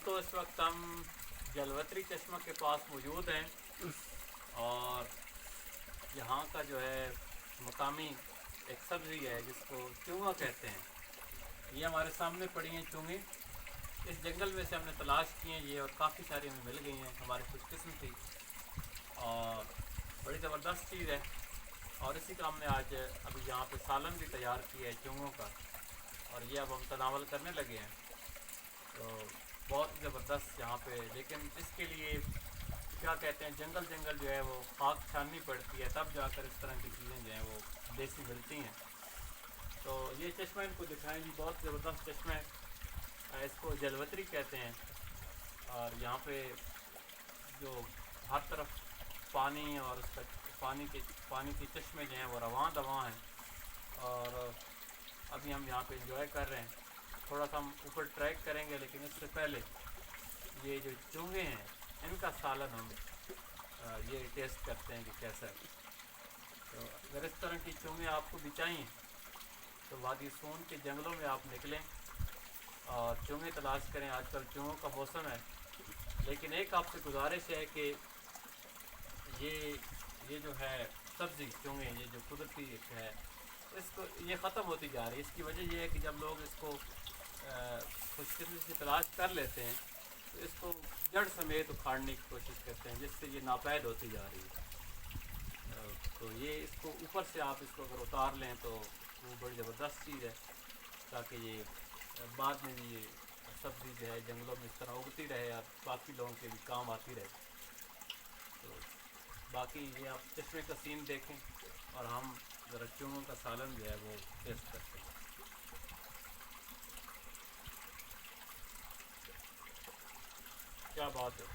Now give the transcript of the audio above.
دوستو اس وقت ہم جلوتری چشمہ کے پاس موجود ہیں اور یہاں کا جو ہے مقامی ایک سبزی ہے جس کو چونگا کہتے ہیں. یہ ہمارے سامنے پڑی ہیں چونگیں. اس جنگل میں سے ہم نے تلاش کی ہیں یہ اور کافی ساری ہمیں مل گئی ہیں. ہماری خوش قسمتی اور بڑی زبردست چیز ہے اور اسی کا ہم نے آج ابھی یہاں پہ سالن بھی تیار کیا ہے چونگوں کا اور یہ اب ہم تناول کرنے لگے ہیں. تو بہت زبردست یہاں پہ، لیکن اس کے لیے کیا کہتے ہیں جنگل جو ہے وہ خاک چھاننی پڑتی ہے تب جا کر اس طرح کی چیزیں جو ہیں وہ دیسی ملتی ہیں. تو یہ چشمہ ان کو دکھائیں جی، بہت زبردست چشمہ ہے. اس کو جلوتری کہتے ہیں اور یہاں پہ جو ہر طرف پانی اور اس کا پانی کے چشمے جو ہیں وہ رواں دواں ہیں اور ابھی ہم یہاں پہ انجوائے کر رہے ہیں. تھوڑا سا ہم اوپر ٹریک کریں گے لیکن اس سے پہلے یہ جو چونگے ہیں ان کا سالن ہم یہ ٹیسٹ کرتے ہیں کہ کیسا ہے. تو اگر اس طرح کی چونگیں آپ کو بھی چاہیے تو وادی سون کے جنگلوں میں آپ نکلیں اور چونگیں تلاش کریں. آج کل چونگوں کا موسم ہے لیکن ایک آپ سے گزارش ہے کہ یہ جو ہے سبزی چونگیں یہ جو قدرتی ایک ہے اس کو یہ ختم ہوتی جا رہی ہے. اس کی وجہ یہ ہے کہ جب لوگ اس کو خوش قسمتی سے تلاش کر لیتے ہیں تو اس کو جڑ سمیت اکھاڑنے کی کوشش کرتے ہیں جس سے یہ ناپید ہوتی جا رہی ہے. تو یہ اس کو اوپر سے آپ اس کو اگر اتار لیں تو وہ بڑی زبردست چیز ہے تاکہ یہ بعد میں بھی یہ سبزی جو ہے جنگلوں میں اس طرح اگتی رہے اور باقی لوگوں کے بھی کام آتی رہے. تو باقی یہ آپ چشمے کا سین دیکھیں اور ہم ذرا چونگوں کا سالن جو ہے وہ ٹیسٹ کرتے ہیں. کیا بات ہے.